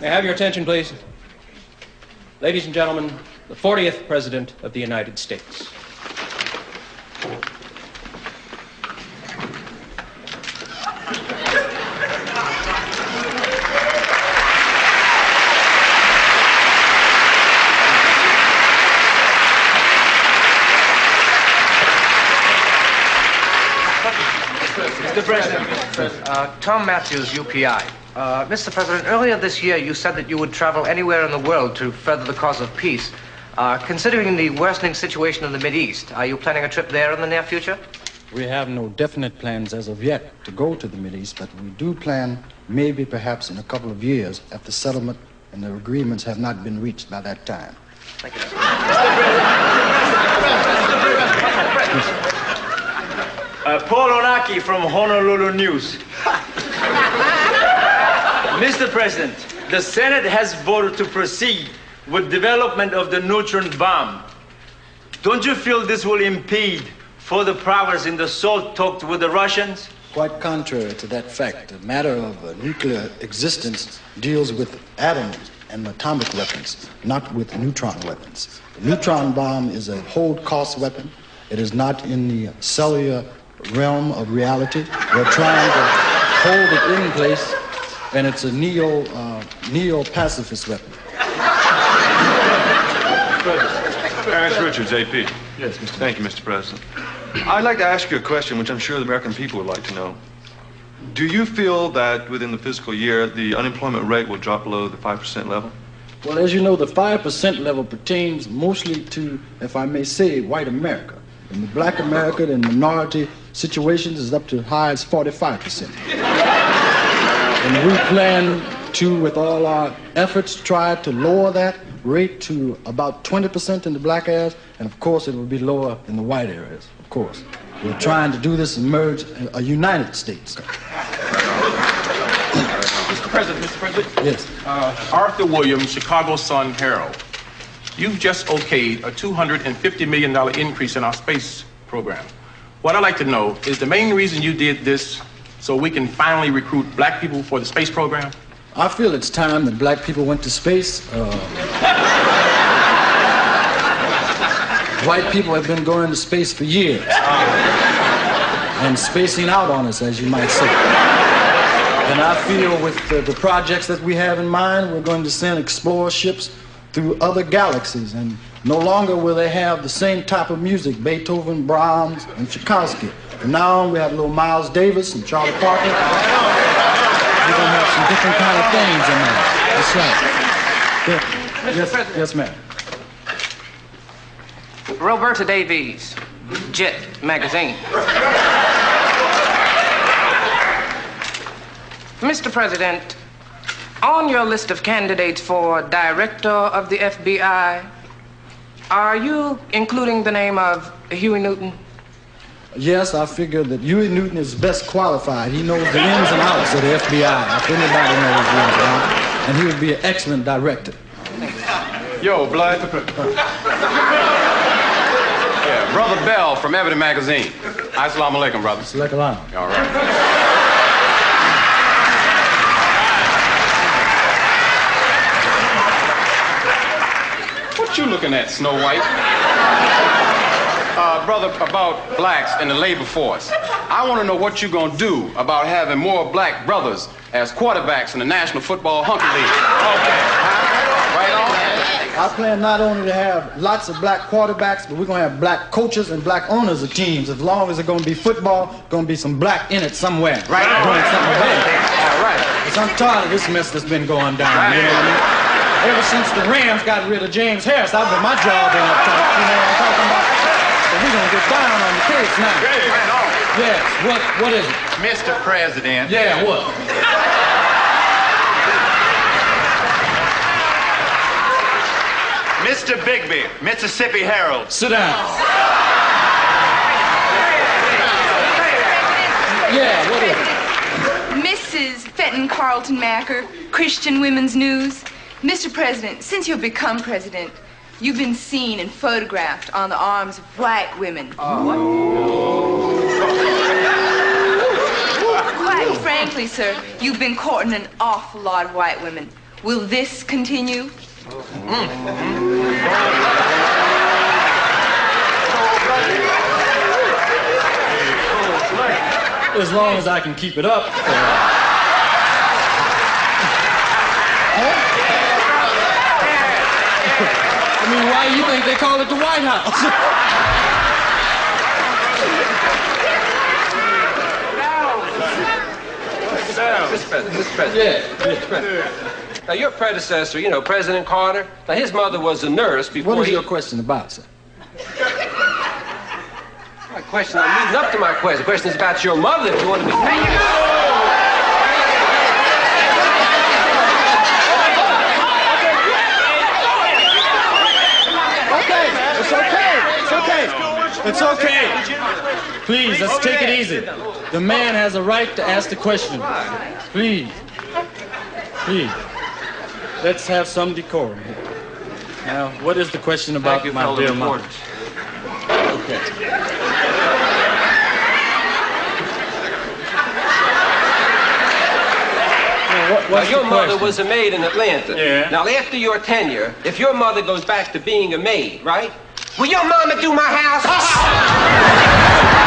May I have your attention, please? Ladies and gentlemen, the 40th President of the United States. Mr. President, Tom Matthews, UPI. Mr. President, earlier this year you said that you would travel anywhere in the world to further the cause of peace. Considering the worsening situation in the Mideast, are you planning a trip there in the near future? We have no definite plans as of yet to go to the Mideast, but we do plan maybe perhaps in a couple of years if the settlement and the agreements have not been reached by that time. Thank you. Paul Onaki from Honolulu News. Mr. President, the Senate has voted to proceed with development of the neutron bomb. Don't you feel this will impede further progress in the SALT talks with the Russians? Quite contrary to that fact, the matter of nuclear existence deals with atoms and atomic weapons, not with neutron weapons. The neutron bomb is a hold-cost weapon. It is not in the cellular realm of reality. We're trying to hold it in place, and it's a neo-pacifist weapon. Ernest Richards, AP. Yes, Mr. Thank you, Mr. President. I'd like to ask you a question which I'm sure the American people would like to know. Do you feel that within the fiscal year, the unemployment rate will drop below the 5% level? Well, as you know, the 5% level pertains mostly to, if I may say, white America. In the black America, the minority situations is up to as high as 45%. And we plan to, with all our efforts, try to lower that rate to about 20% in the black areas, and of course it will be lower in the white areas, of course. We're trying to do this and merge a United States. Mr. President. Yes. Arthur Williams, Chicago Sun-Herald. You've just okayed a $250 million increase in our space program. What I'd like to know is the main reason you did this so we can finally recruit black people for the space program? I feel it's time that black people went to space. White people have been going to space for years and spacing out on us, as you might say. And I feel with the projects that we have in mind, we're going to send explorer ships through other galaxies, and no longer will they have the same type of music, Beethoven, Brahms, and Tchaikovsky. From now on, we have little Miles Davis and Charlie Parker. We're going to have some different kind of things in there. That's right. Yes, ma'am. Roberta Davies, Jet Magazine. Mr. President, on your list of candidates for director of the FBI, are you including the name of Huey Newton? Yes, I figure that Huey Newton is best qualified. He knows the ins and outs of the FBI, if anybody knows the ins and outs, and he would be an excellent director. Yo, Blood. Yeah, Brother Bell from Ebony Magazine. Assalamu alaikum, brother. Assalamu alaikum. All right. What you looking at, Snow White? Brother, about blacks in the labor force. I want to know what you're going to do about having more black brothers as quarterbacks in the National Football Hunter League. Okay. Right on? I plan not only to have lots of black quarterbacks, but we're going to have black coaches and black owners of teams. As long as it's going to be football, going to be some black in it somewhere. Right on. Doing something about it. All right. Because I'm tired of this mess that's been going down. Right. You know what I mean? Ever since the Rams got rid of James Harris, I've been my job in up top. You know what I'm talking about? So we're going to get down on the case now. Right on. Yes. What is it? Mr. President. Yeah, what? Mr. Bigby, Mississippi Herald. Sit down. Yeah, what is it? Mrs. Fenton Carlton Macker, Christian Women's News. Mr. President, since you've become president, you've been seen and photographed on the arms of white women. Frankly, sir, you've been courting an awful lot of white women. Will this continue? As long as I can keep it up. I mean, why do you think they call it the White House? Mr. President. Yeah, Mr. President. Now, your predecessor, you know, President Carter, now his mother was a nurse before What is your question about, sir? My question, I'm leading up to my question. The question is about your mother, if you want to be... It's okay. Please, let's take it easy. The man has a right to ask the question. Please. Please. Let's have some decorum here. Now, what is the question about my dear mother? Okay. Now, your mother was a maid in Atlanta. Yeah. Now, after your tenure, if your mother goes back to being a maid, right? Will your mama do my house?